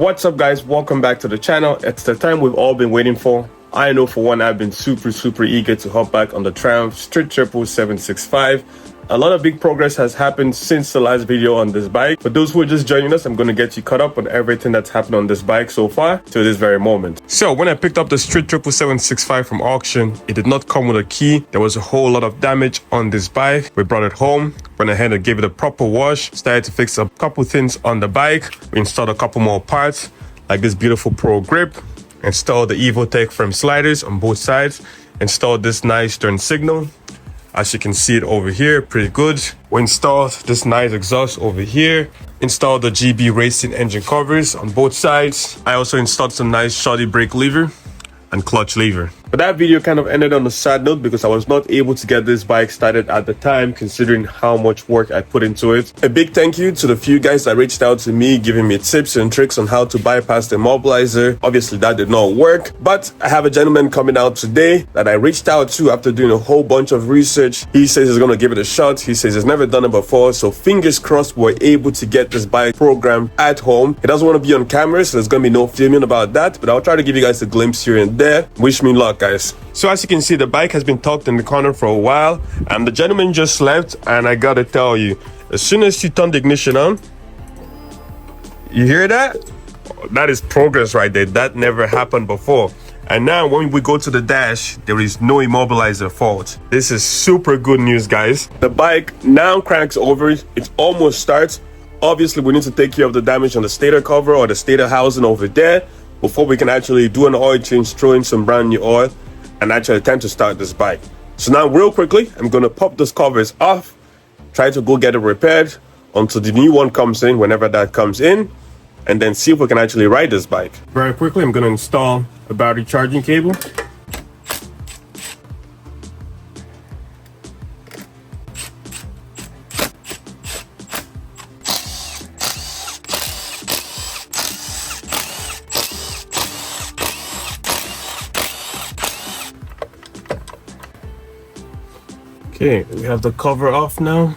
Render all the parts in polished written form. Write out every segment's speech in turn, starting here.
What's up guys, welcome back to the channel. It's the time we've all been waiting for. I know for one, I've been super eager to hop back on the Triumph Street Triple 765. A lot of big progress has happened since the last video on this bike. For those who are just joining us, I'm going to get you caught up on everything that's happened on this bike so far to this very moment. So when I picked up the Street Triple 765 from auction, it did not come with a key. There was a whole lot of damage on this bike. We brought it home, went ahead and gave it a proper wash, started to fix a couple things on the bike. We installed a couple more parts like this beautiful Pro Grip, installed the Evotech frame sliders on both sides, installed this nice turn signal. As you can see it over here, pretty good. We installed this nice exhaust over here, installed the GB Racing engine covers on both sides. I also installed some nice shoddy brake lever and clutch lever. But that video kind of ended on a sad note because I was not able to get this bike started at the time, considering how much work I put into it. A big thank you to the few guys that reached out to me, giving me tips and tricks on how to bypass the immobilizer. Obviously that did not work, but I have a gentleman coming out today that I reached out to after doing a whole bunch of research. He says he's gonna give it a shot. He says he's never done it before, so fingers crossed we're able to get this bike programmed at home. He doesn't want to be on camera, so there's gonna be no filming about that, but I'll try to give you guys a glimpse here and there. Wish me luck, guys. So as you can see, the bike has been tucked in the corner for a while, and the gentleman just left, and I gotta tell you, as soon as you turn the ignition on, you hear that? That is progress right there. That never happened before. And now when we go to the dash, there is no immobilizer fault. This is super good news, guys. The bike now cranks over. It almost starts. Obviously, we need to take care of the damage on the stator cover or the stator housing over there before we can actually do an oil change, throw in some brand new oil, and actually attempt to start this bike. So now real quickly, I'm going to pop those covers off, try to go get it repaired until the new one comes in, whenever that comes in, and then see if we can actually ride this bike. Very quickly, I'm going to install a battery charging cable. Okay, we have the cover off now.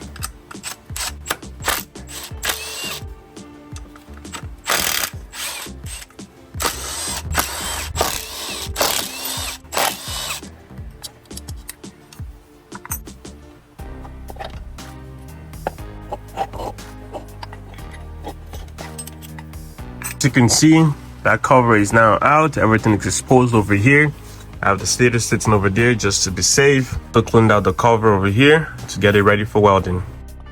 As you can see, that cover is now out. Everything is exposed over here. I have the stator sitting over there just to be safe. I cleaned out the cover over here to get it ready for welding.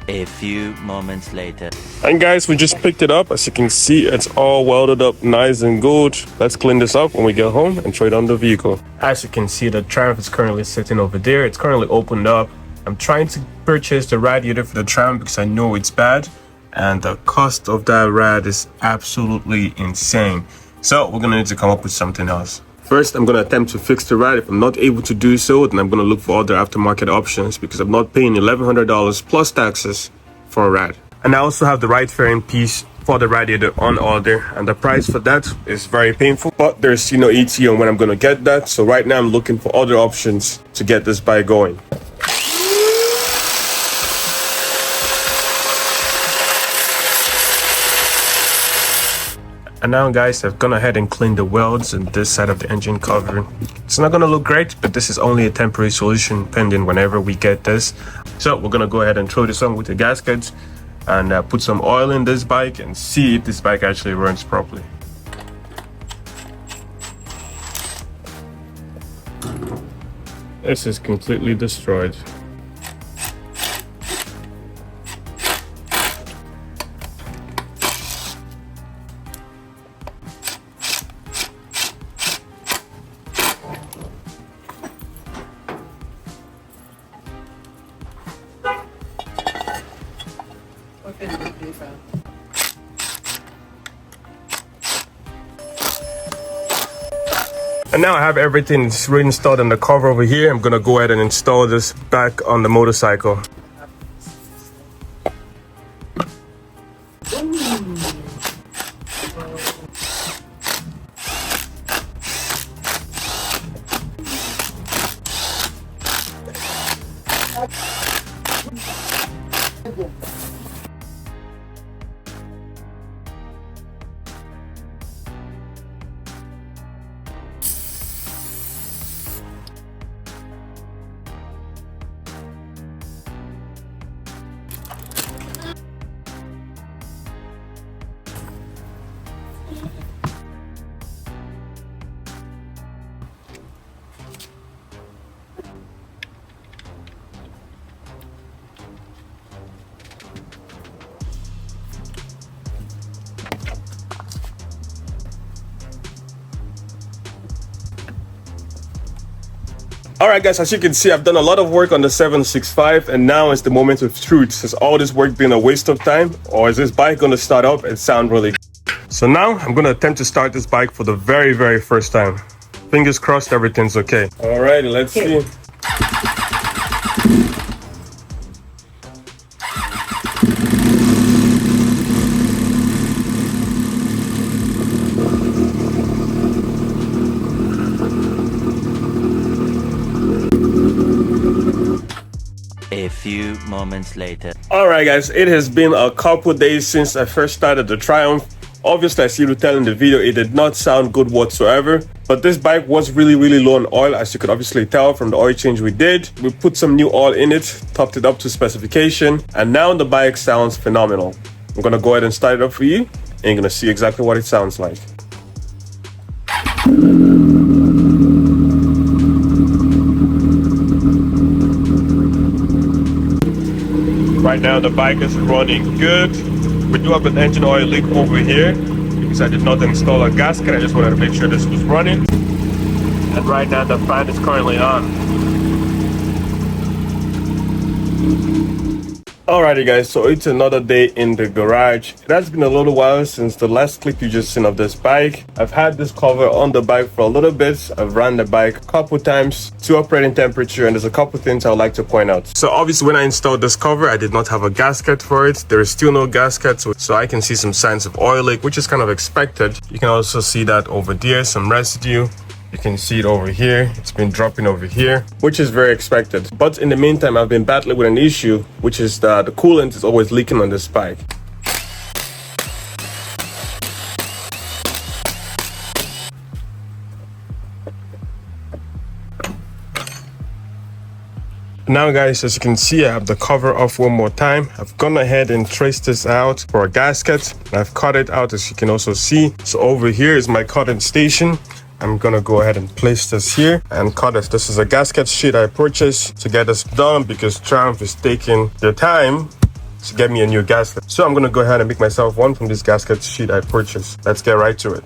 A few moments later. And guys, we just picked it up. As you can see, it's all welded up nice and good. Let's clean this up when we get home and trade on the vehicle. As you can see, the Triumph is currently sitting over there. It's currently opened up. I'm trying to purchase the radiator for the Triumph because I know it's bad. And the cost of that rad is absolutely insane. So we're gonna need to come up with something else. First, I'm going to attempt to fix the rad. If I'm not able to do so, then I'm going to look for other aftermarket options because I'm not paying $1,100 plus taxes for a rad. And I also have the right fairing piece for the radiator on order, and the price for that is very painful, but there's ETA on when I'm going to get that. So right now I'm looking for other options to get this bike going. And now guys, I've gone ahead and cleaned the welds on this side of the engine cover. It's not gonna look great, but this is only a temporary solution pending whenever we get this. So we're gonna go ahead and throw this on with the gaskets and put some oil in this bike and see if this bike actually runs properly. This is completely destroyed. And now I have everything reinstalled in the cover over here. I'm gonna go ahead and install this back on the motorcycle. All right, guys, as you can see, I've done a lot of work on the 765, and now is the moment of truth. Has all this work been a waste of time, or is this bike going to start up and sound really good? So now I'm going to attempt to start this bike for the very, very first time. Fingers crossed everything's okay. All right, let's see. A few moments later. All right, guys, it has been a couple days since I first started the Triumph. Obviously, as you could tell in the video, it did not sound good whatsoever. But this bike was really, really low on oil, as you could obviously tell from the oil change we did. We put some new oil in it, topped it up to specification, and now the bike sounds phenomenal. I'm gonna go ahead and start it up for you, and you're gonna see exactly what it sounds like. Right now the bike is running good. We do have an engine oil leak over here because I did not install a gasket. I just wanted to make sure this was running. And right now the fan is currently on. Alrighty guys, so it's another day in the garage. It has been a little while since the last clip you just seen of this bike. I've had this cover on the bike for a little bit. I've ran the bike a couple times to operating temperature, and there's a couple things I would like to point out. So obviously when I installed this cover, I did not have a gasket for it. There is still no gasket, so I can see some signs of oil leak, which is kind of expected. You can also see that over there, some residue. You can see it over here. It's been dropping over here, which is very expected. But in the meantime, I've been battling with an issue, which is that the coolant is always leaking on this bike. Now guys, as you can see, I have the cover off one more time. I've gone ahead and traced this out for a gasket. I've cut it out, as you can also see. So over here is my cutting station. I'm gonna go ahead and place this here and cut it. This is a gasket sheet I purchased to get this done because Triumph is taking their time to get me a new gasket. So I'm gonna go ahead and make myself one from this gasket sheet I purchased. Let's get right to it.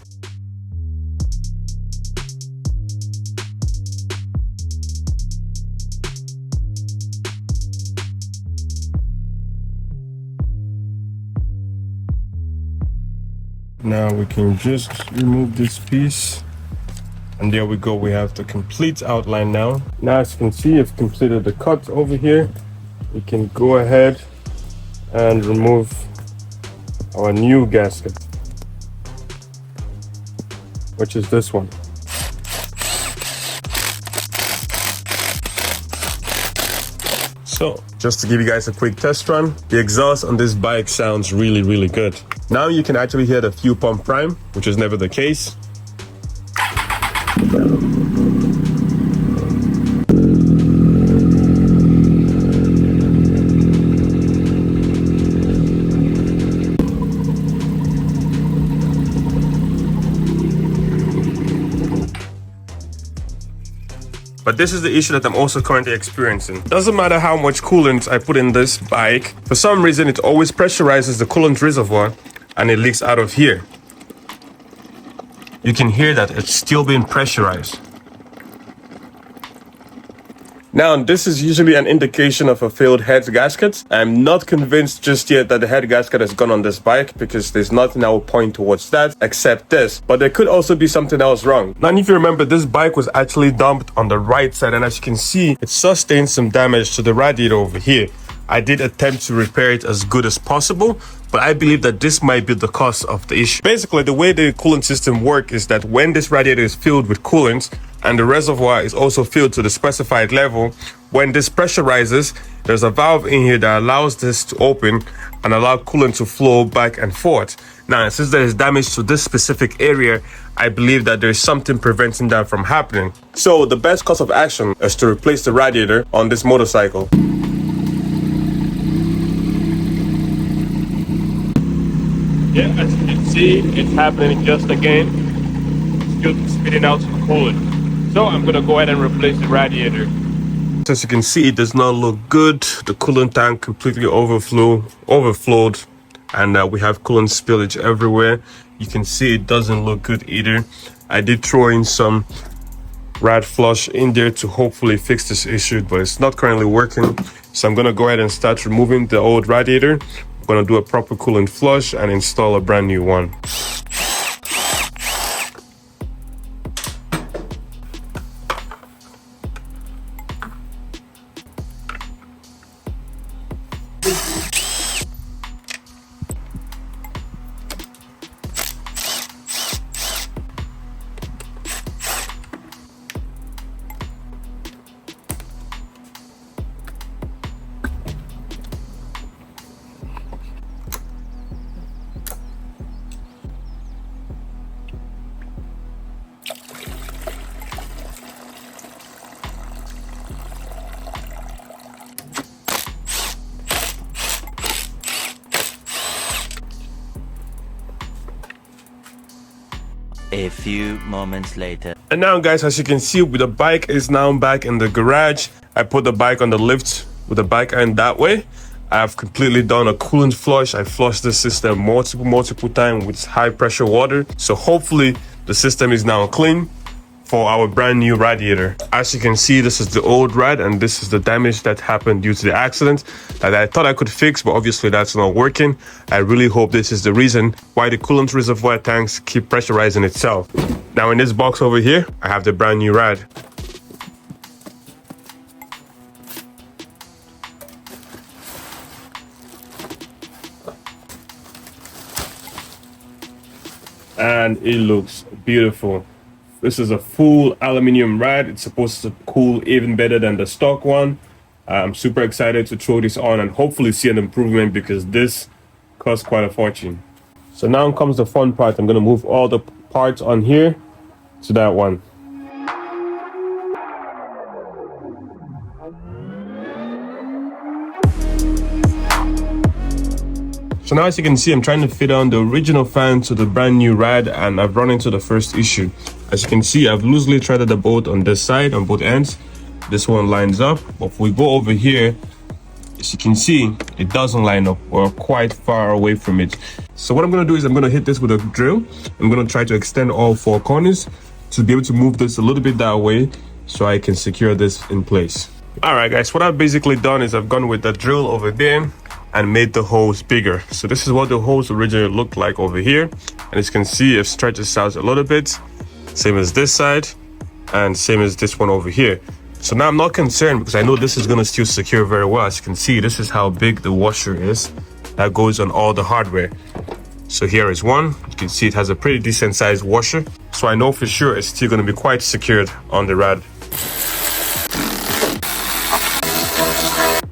Now we can just remove this piece. And there we go, we have the complete outline now. Now as you can see, I've completed the cut over here. We can go ahead and remove our new gasket, which is this one. So, just to give you guys a quick test run, the exhaust on this bike sounds really, really good. Now you can actually hear the fuel pump prime, which is never the case. But this is the issue that I'm also currently experiencing. Doesn't matter how much coolant I put in this bike, for some reason it always pressurizes the coolant reservoir and it leaks out of here. You can hear that it's still being pressurized. Now, this is usually an indication of a failed head gasket. I'm not convinced just yet that the head gasket has gone on this bike because there's nothing that will point towards that except this. But there could also be something else wrong. Now, if you remember, this bike was actually dumped on the right side, and as you can see, it sustained some damage to the radiator over here. I did attempt to repair it as good as possible, but I believe that this might be the cause of the issue. Basically, the way the coolant system works is that when this radiator is filled with coolant and the reservoir is also filled to the specified level, when this pressurizes, there's a valve in here that allows this to open and allow coolant to flow back and forth. Now, since there is damage to this specific area, I believe that there's something preventing that from happening. So the best course of action is to replace the radiator on this motorcycle. Yeah, as you can see, it's happening just again. Still spitting out some coolant. So I'm gonna go ahead and replace the radiator. As you can see, it does not look good. The coolant tank completely overflowed, and we have coolant spillage everywhere. You can see it doesn't look good either. I did throw in some rad flush in there to hopefully fix this issue, but it's not currently working. So I'm gonna go ahead and start removing the old radiator. I'm gonna do a proper coolant flush and install a brand new one. A few moments later. And now guys, as you can see, the bike is now back in the garage. I put the bike on the lift with the bike end that way. I've completely done a coolant flush. I flushed the system multiple times with high pressure water. So hopefully the system is now clean for our brand new radiator. As you can see, this is the old rad and this is the damage that happened due to the accident that I thought I could fix, but obviously that's not working. I really hope this is the reason why the coolant reservoir tanks keep pressurizing itself. Now in this box over here, I have the brand new rad. And it looks beautiful. This is a full aluminum rad. It's supposed to cool even better than the stock one. I'm super excited to throw this on and hopefully see an improvement because this costs quite a fortune. So now comes the fun part. I'm gonna move all the parts on here to that one. So now as you can see, I'm trying to fit on the original fan to the brand new rad and I've run into the first issue. As you can see, I've loosely threaded the bolt on this side, on both ends. This one lines up, but if we go over here, as you can see, it doesn't line up. We're quite far away from it. So what I'm gonna do is I'm gonna hit this with a drill. I'm gonna try to extend all four corners to be able to move this a little bit that way so I can secure this in place. All right, guys, what I've basically done is I've gone with the drill over there and made the holes bigger. So this is what the holes originally looked like over here. And as you can see, it stretches out a little bit, same as this side and same as this one over here. So now I'm not concerned because I know this is gonna still secure very well. As you can see, this is how big the washer is that goes on all the hardware. So here is one. You can see it has a pretty decent sized washer. So I know for sure it's still gonna be quite secured on the rad.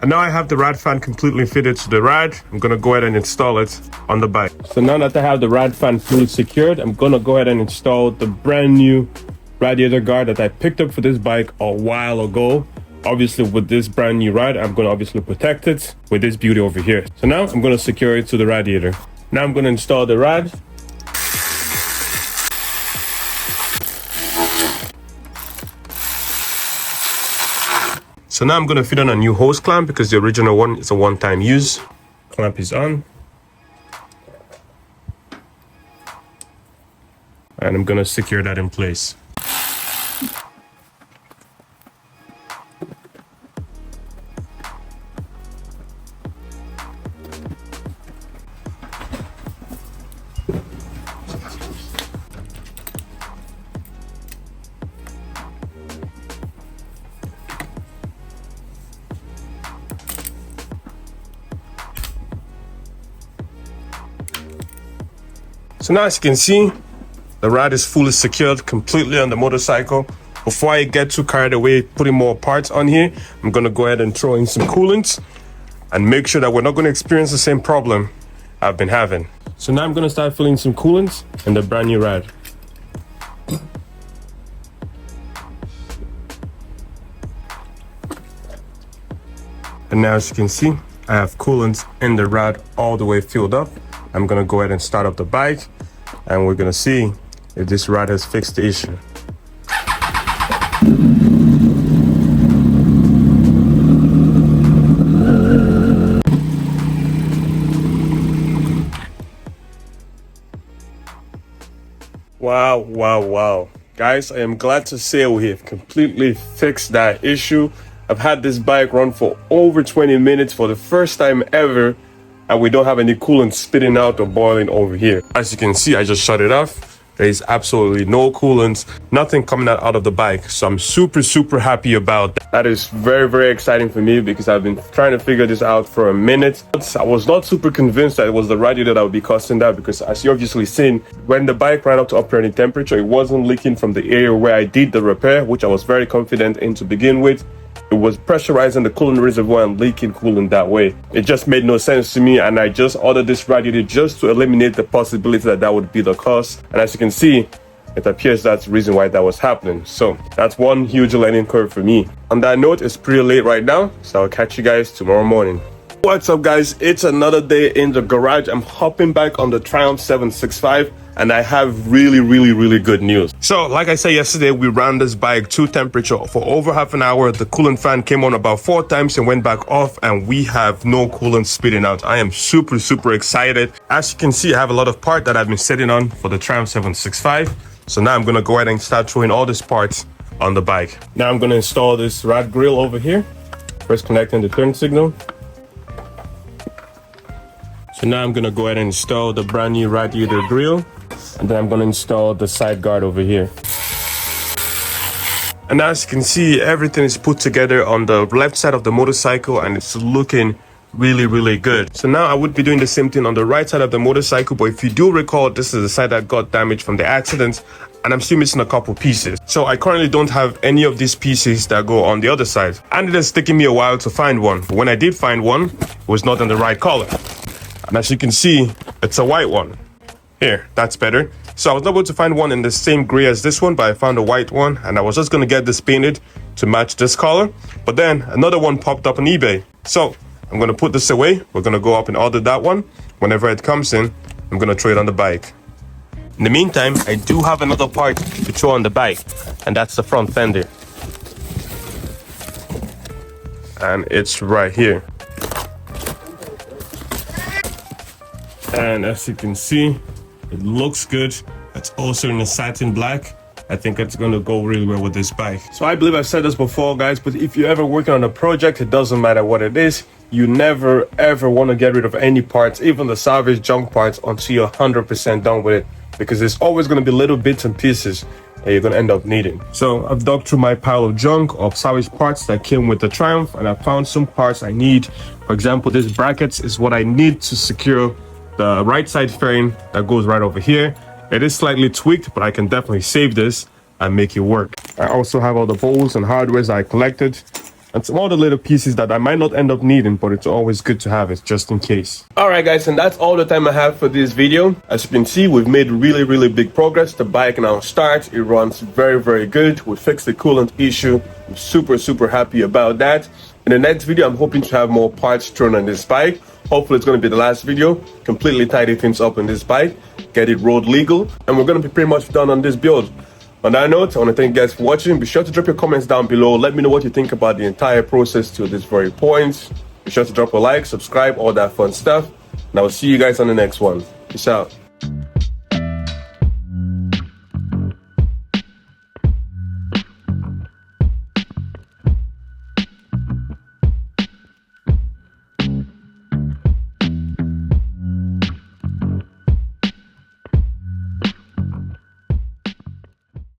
And now I have the rad fan completely fitted to the rad. I'm gonna go ahead and install it on the bike. So now that I have the rad fan fully secured, I'm gonna go ahead and install the brand new radiator guard that I picked up for this bike a while ago. Obviously with this brand new rad, I'm gonna obviously protect it with this beauty over here. So now I'm gonna secure it to the radiator. Now I'm gonna install the rad. So now I'm gonna fit on a new hose clamp because the original one is a one-time use. Clamp is on. And I'm gonna secure that in place. So now as you can see, the rad is fully secured completely on the motorcycle. Before I get too carried away putting more parts on here, I'm gonna go ahead and throw in some coolant and make sure that we're not gonna experience the same problem I've been having. So now I'm gonna start filling some coolant in the brand new rad. And now as you can see, I have coolant in the rad all the way filled up. I'm gonna go ahead and start up the bike and we're gonna see if this rad has fixed the issue. Wow. Guys, I am glad to say we have completely fixed that issue. I've had this bike run for over 20 minutes for the first time ever, and we don't have any coolant spitting out or boiling over here. As you can see, I just shut it off. There is absolutely no coolant, nothing coming out of the bike. So I'm super happy about that. That is very exciting for me because I've been trying to figure this out for a minute. I was not super convinced that it was the radiator that would be causing that, because as you obviously seen, when the bike ran up to operating temperature, it wasn't leaking from the area where I did the repair, which I was very confident in to begin with. It was pressurizing the coolant reservoir and leaking coolant that way. It just made no sense to me, and I just ordered this radiator just to eliminate the possibility that that would be the cause. And as you can see, it appears that's the reason why that was happening. So that's one huge learning curve for me. On that note, it's pretty late right now, so I'll catch you guys tomorrow morning. What's up, guys? It's another day in the garage. I'm hopping back on the Triumph 765, and I have really good news. So like I said yesterday, we ran this bike to temperature for over half an hour. The coolant fan came on about 4 times and went back off, and we have no coolant spitting out. I am super excited. As you can see, I have a lot of parts that I've been sitting on for the Triumph 765. So now I'm gonna go ahead and start throwing all these parts on the bike. Now I'm gonna install this rad grill over here. First connecting the turn signal. So now I'm gonna go ahead and install the brand new radiator grill, and then I'm gonna install the side guard over here. And as you can see, everything is put together on the left side of the motorcycle, and it's looking really good. So now I would be doing the same thing on the right side of the motorcycle, but if you do recall, this is the side that got damaged from the accident, and I'm still missing a couple pieces. So I currently don't have any of these pieces that go on the other side, and it has taken me a while to find one. But when I did find one, it was not in the right color. And as you can see, it's a white one. Here, that's better. So I was not able to find one in the same gray as this one, but I found a white one, and I was just gonna get this painted to match this color. But then another one popped up on eBay. So I'm gonna put this away. We're gonna go up and order that one. Whenever it comes in, I'm gonna throw it on the bike. In the meantime, I do have another part to throw on the bike, and that's the front fender. And it's right here. And as you can see, it looks good. It's also in a satin black. I think it's going to go really well with this bike. So I believe I've said this before, guys, but if you're ever working on a project, it doesn't matter what it is. You never ever want to get rid of any parts, even the salvage junk parts, until you're 100% done with it, because there's always going to be little bits and pieces that you're going to end up needing. So I've dug through my pile of junk of salvage parts that came with the Triumph, and I found some parts I need. For example, this brackets is what I need to secure the right side fairing that goes right over here. It is slightly tweaked, but I can definitely save this and make it work. I also have all the bolts and hardwares I collected, and some other little pieces that I might not end up needing, but it's always good to have it just in case. All right, guys, and that's all the time I have for this video. As you can see, we've made really big progress. The bike now starts. It runs very good. We fixed the coolant issue. I'm super happy about that. In the next video, I'm hoping to have more parts thrown on this bike. Hopefully it's going to be the last video. Completely tidy things up on this bike, get it road legal, and we're going to be pretty much done on this build. On that note, I want to thank you guys for watching. Be sure to drop your comments down below. Let me know what you think about the entire process to this very point. Be sure to drop a like, subscribe, all that fun stuff. And I will see you guys on the next one. Peace out.